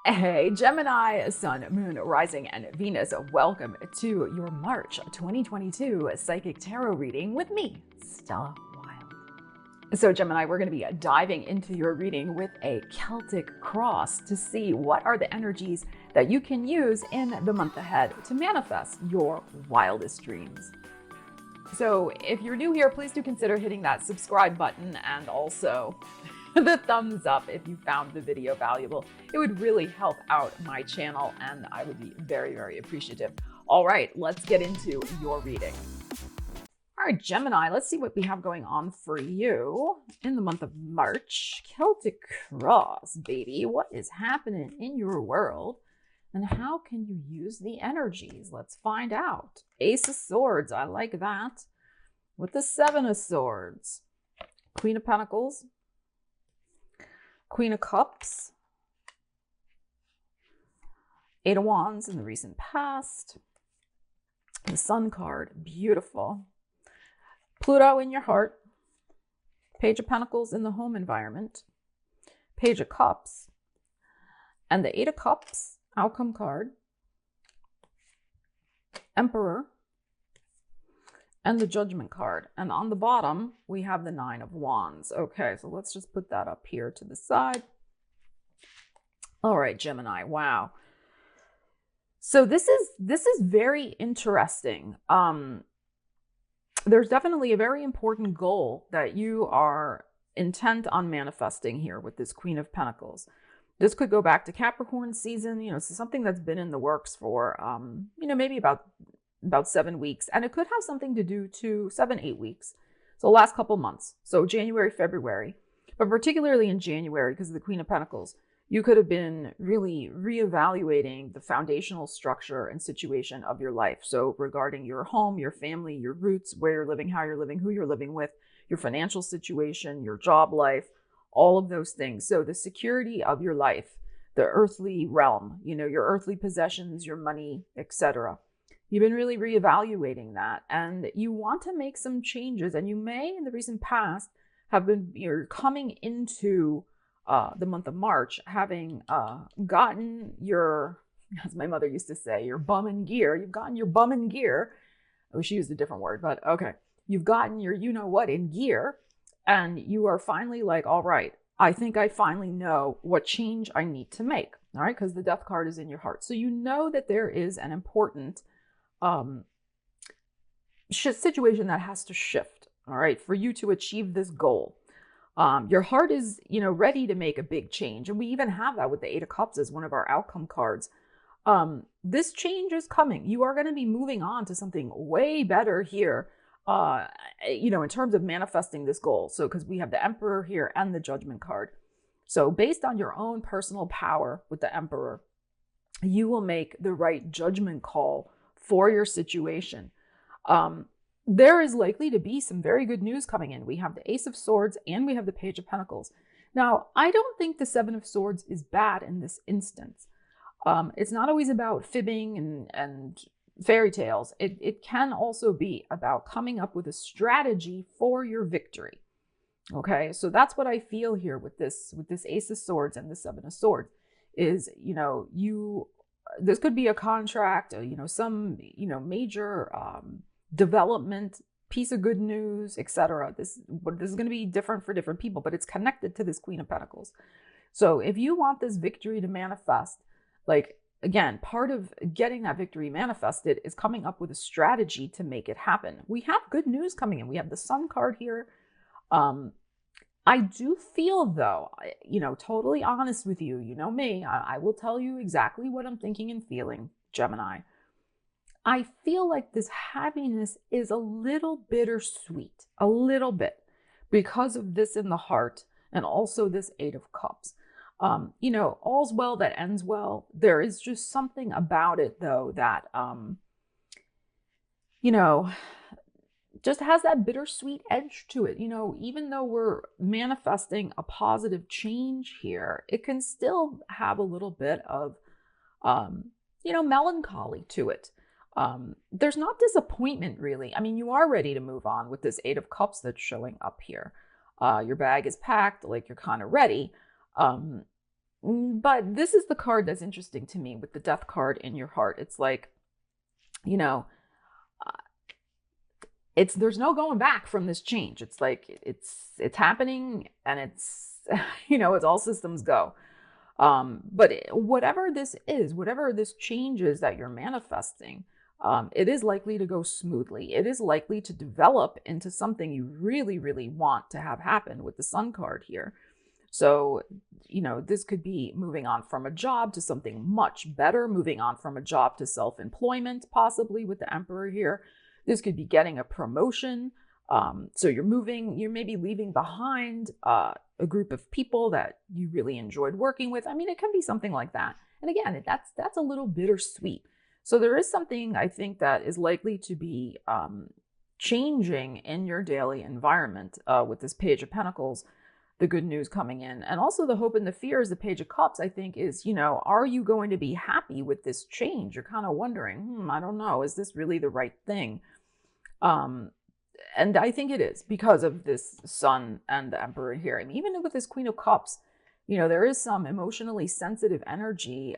Hey, Gemini, Sun, Moon, Rising, and Venus, welcome to your March 2022 Psychic Tarot reading with me, Stella Wilde. So, Gemini, we're going to be diving into your reading with a Celtic Cross to see what are the energies that you can use in the month ahead to manifest your wildest dreams. So, if you're new here, please do consider hitting that subscribe button and also the thumbs up if you found the video valuable. It would really help out my channel and I would be very, very appreciative. All right, let's get into your reading. All right, Gemini, let's see what we have going on for you in the month of March. Celtic Cross, baby. What is happening in your world and how can you use the energies? Let's find out. Ace of Swords, I like that. With the Seven of Swords. Queen of Pentacles. Queen of Cups, Eight of Wands in the recent past, the Sun card, beautiful, Pluto in your heart, Page of Pentacles in the home environment, Page of Cups, and the Eight of Cups, outcome card, Emperor, and the Judgment card. And on the bottom, we have the Nine of Wands. Okay, so let's just put that up here to the side. All right, Gemini, wow. So this is very interesting. There's definitely a very important goal that you are intent on manifesting here with this Queen of Pentacles. This could go back to Capricorn season, so something that's been in the works for, maybe about 7 weeks, and it could have something to do to 7-8 weeks. So last couple months. So January, February, but particularly in January because of the Queen of Pentacles, you could have been really reevaluating the foundational structure and situation of your life. So regarding your home, your family, your roots, where you're living, how you're living, who you're living with, your financial situation, your job life, all of those things. So the security of your life, the earthly realm, your earthly possessions, your money, etc. You've been really reevaluating that and you want to make some changes, and you may in the recent past have been, you're coming into the month of March having gotten your, as my mother used to say, your bum in gear. You've gotten your bum in gear. I wish she used a different word, but okay. You've gotten your you-know-what in gear and you are finally like, all right, I think I finally know what change I need to make, all right? Because the Death card is in your heart. So you know that there is an important situation that has to shift, all right, for you to achieve this goal. Your heart is, ready to make a big change. And we even have that with the Eight of Cups as one of our outcome cards. This change is coming. You are going to be moving on to something way better here, in terms of manifesting this goal. So, because we have the Emperor here and the Judgment card. So based on your own personal power with the Emperor, you will make the right judgment call for your situation. There is likely to be some very good news coming in. We have the Ace of Swords and we have the Page of Pentacles. Now, I don't think the Seven of Swords is bad in this instance. It's not always about fibbing and fairy tales. It can also be about coming up with a strategy for your victory. Okay, so that's what I feel here with this Ace of Swords and the Seven of Swords is, this could be a contract, some, major development, piece of good news, etc. This is going to be different for different people, but it's connected to this Queen of Pentacles. So if you want this victory to manifest, like, again, part of getting that victory manifested is coming up with a strategy to make it happen. We have good news coming in. We have the Sun card here. I do feel, though, totally honest with you, you know me, I will tell you exactly what I'm thinking and feeling, Gemini. I feel like this happiness is a little bittersweet, a little bit, because of this in the heart and also this Eight of Cups. All's well that ends well. There is just something about it, though, that, just has that bittersweet edge to it. Even though we're manifesting a positive change here, it can still have a little bit of, melancholy to it. There's not disappointment, really. I mean, you are ready to move on with this Eight of Cups that's showing up here. Your bag is packed, like you're kind of ready. But this is the card that's interesting to me with the death card in your heart. It's like, you know, there's no going back from this change. It's like it's happening, and it's it's all systems go. But whatever this is, whatever this change is that you're manifesting, it is likely to go smoothly. It is likely to develop into something you really, really want to have happen with the Sun card here. So, this could be moving on from a job to something much better, moving on from a job to self-employment, possibly with the Emperor here. This could be getting a promotion. So you're maybe leaving behind a group of people that you really enjoyed working with. I mean, it can be something like that. And again, that's a little bittersweet. So there is something I think that is likely to be changing in your daily environment with this Page of Pentacles, the good news coming in. And also the hope and the fear is the Page of Cups, I think, is, are you going to be happy with this change? You're kind of wondering, I don't know, is this really the right thing? And I think it is because of this Sun and the Emperor here. I mean, even with this Queen of Cups, there is some emotionally sensitive energy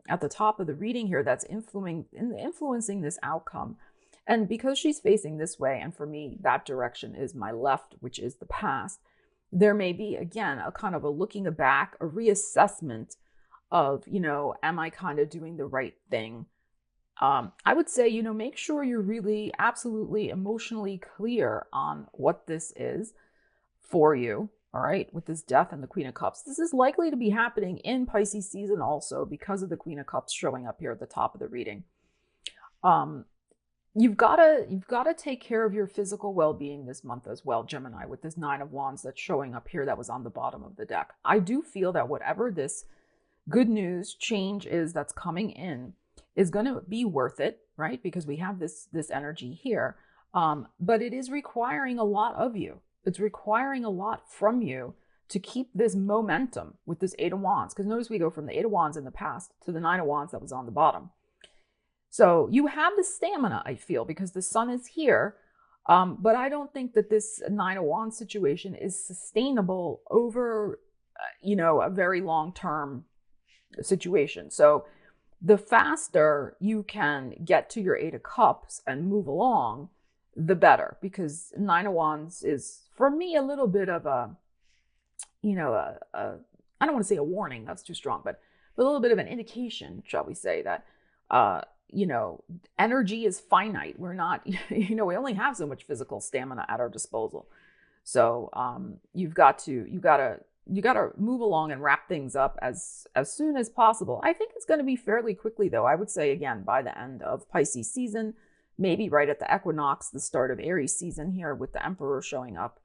at the top of the reading here that's influencing this outcome. And because she's facing this way, and for me, that direction is my left, which is the past, there may be, again, a kind of a looking back, a reassessment of, am I kind of doing the right thing? I would say, make sure you're really absolutely emotionally clear on what this is for you. All right. With this Death and the Queen of Cups, this is likely to be happening in Pisces season also because of the Queen of Cups showing up here at the top of the reading. You've got to take care of your physical well-being this month as well, Gemini, with this Nine of Wands that's showing up here that was on the bottom of the deck. I do feel that whatever this good news change is that's coming in is going to be worth it, right? Because we have this energy here. But it is requiring a lot of you. It's requiring a lot from you to keep this momentum with this Eight of Wands. Because notice we go from the Eight of Wands in the past to the Nine of Wands that was on the bottom. So you have the stamina, I feel, because the Sun is here. But I don't think that this Nine of Wands situation is sustainable over, a very long-term situation. So the faster you can get to your Eight of Cups and move along, the better, because Nine of Wands is, for me, a little bit of I don't want to say a warning, that's too strong, but a little bit of an indication, shall we say, that, energy is finite. We're not, we only have so much physical stamina at our disposal. So you got to move along and wrap things up as soon as possible. I think it's going to be fairly quickly, though. I would say, again, by the end of Pisces season, maybe right at the equinox, the start of Aries season here with the Emperor showing up.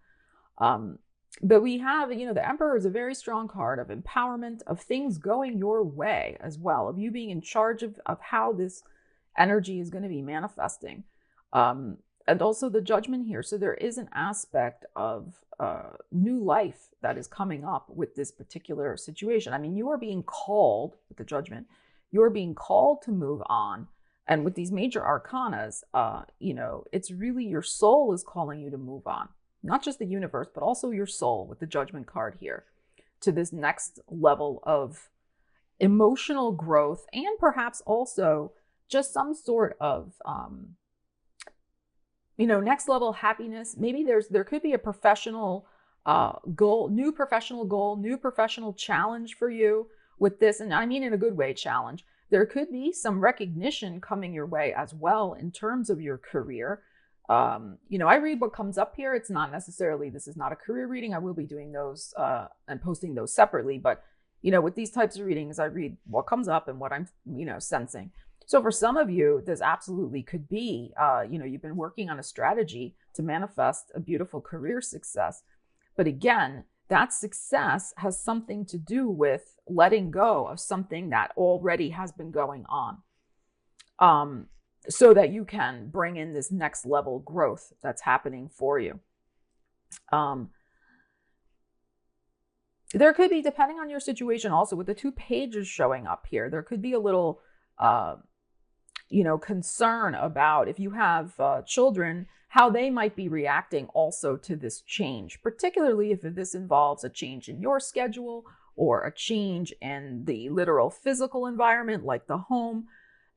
But we have, the Emperor is a very strong card of empowerment, of things going your way as well, of you being in charge of how this energy is going to be manifesting. And also the Judgment here. So there is an aspect of new life that is coming up with this particular situation. I mean, you are being called with the Judgment. You are being called to move on. And with these major arcanas, it's really your soul is calling you to move on. Not just the universe, but also your soul with the Judgment card here to this next level of emotional growth, and perhaps also just some sort of, next level happiness. Maybe there could be a professional goal, new professional challenge for you with this. And I mean, in a good way, challenge. There could be some recognition coming your way as well in terms of your career. I read what comes up here. It's not necessarily, this is not a career reading. I will be doing those and posting those separately. But, with these types of readings, I read what comes up and what I'm, sensing. So for some of you, this absolutely could be, you've been working on a strategy to manifest a beautiful career success. But again, that success has something to do with letting go of something that already has been going on. So that you can bring in this next level growth that's happening for you. There could be, depending on your situation also, with the two pages showing up here, there could be a little, concern about if you have children, how they might be reacting also to this change, particularly if this involves a change in your schedule or a change in the literal physical environment, like the home.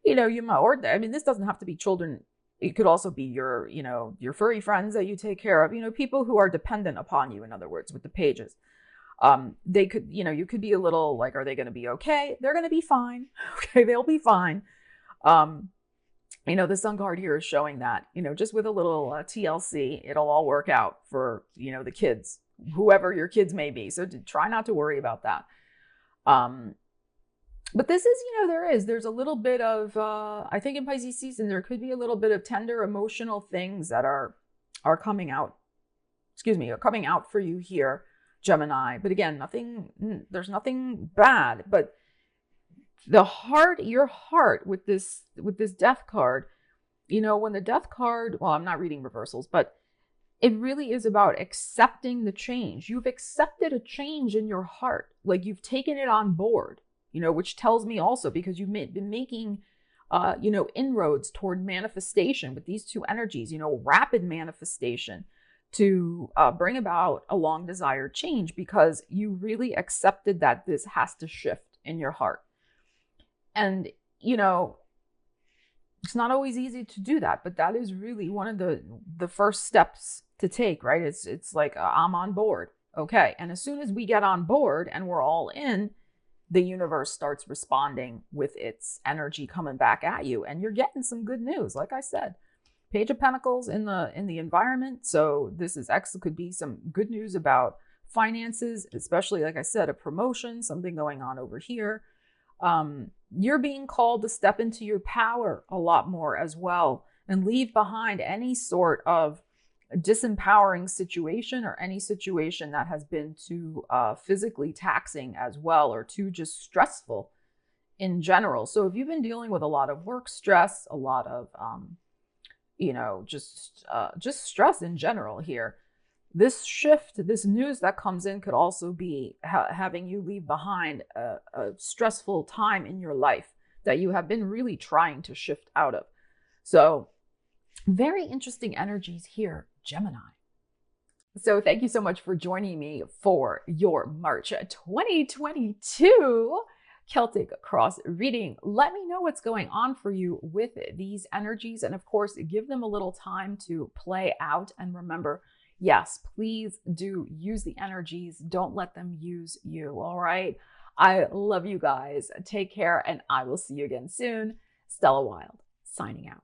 You might, or I mean, this doesn't have to be children. It could also be your, your furry friends that you take care of, people who are dependent upon you, in other words, with the pages. They could, you could be a little like, are they going to be okay? They're going to be fine. Okay. They'll be fine. The sun card here is showing that, just with a little TLC, it'll all work out for, the kids, whoever your kids may be. So try not to worry about that. But this is, there's a little bit of, I think in Pisces season, there could be a little bit of tender emotional things that are coming out, are coming out for you here, Gemini. But again, there's nothing bad, but your heart with this death card, when the death card, well, I'm not reading reversals, but it really is about accepting the change. You've accepted a change in your heart. Like you've taken it on board, which tells me also because you've been making, inroads toward manifestation with these two energies, rapid manifestation to bring about a long desired change because you really accepted that this has to shift in your heart. And, it's not always easy to do that, but that is really one of the first steps to take, right? It's like, I'm on board. Okay. And as soon as we get on board and we're all in, the universe starts responding with its energy coming back at you. And you're getting some good news. Like I said, Page of Pentacles in the environment. So this could be some good news about finances, especially, like I said, a promotion, something going on over here. You're being called to step into your power a lot more as well and leave behind any sort of disempowering situation or any situation that has been too physically taxing as well, or too just stressful in general. So if you've been dealing with a lot of work stress, a lot of, just stress in general here, this shift, this news that comes in could also be having you leave behind a stressful time in your life that you have been really trying to shift out of. So very interesting energies here, Gemini. So thank you so much for joining me for your March 2022 Celtic Cross reading. Let me know what's going on for you with these energies. And of course, give them a little time to play out. And remember, yes, please do use the energies. Don't let them use you. All right. I love you guys. Take care, and I will see you again soon. Stella Wilde, signing out.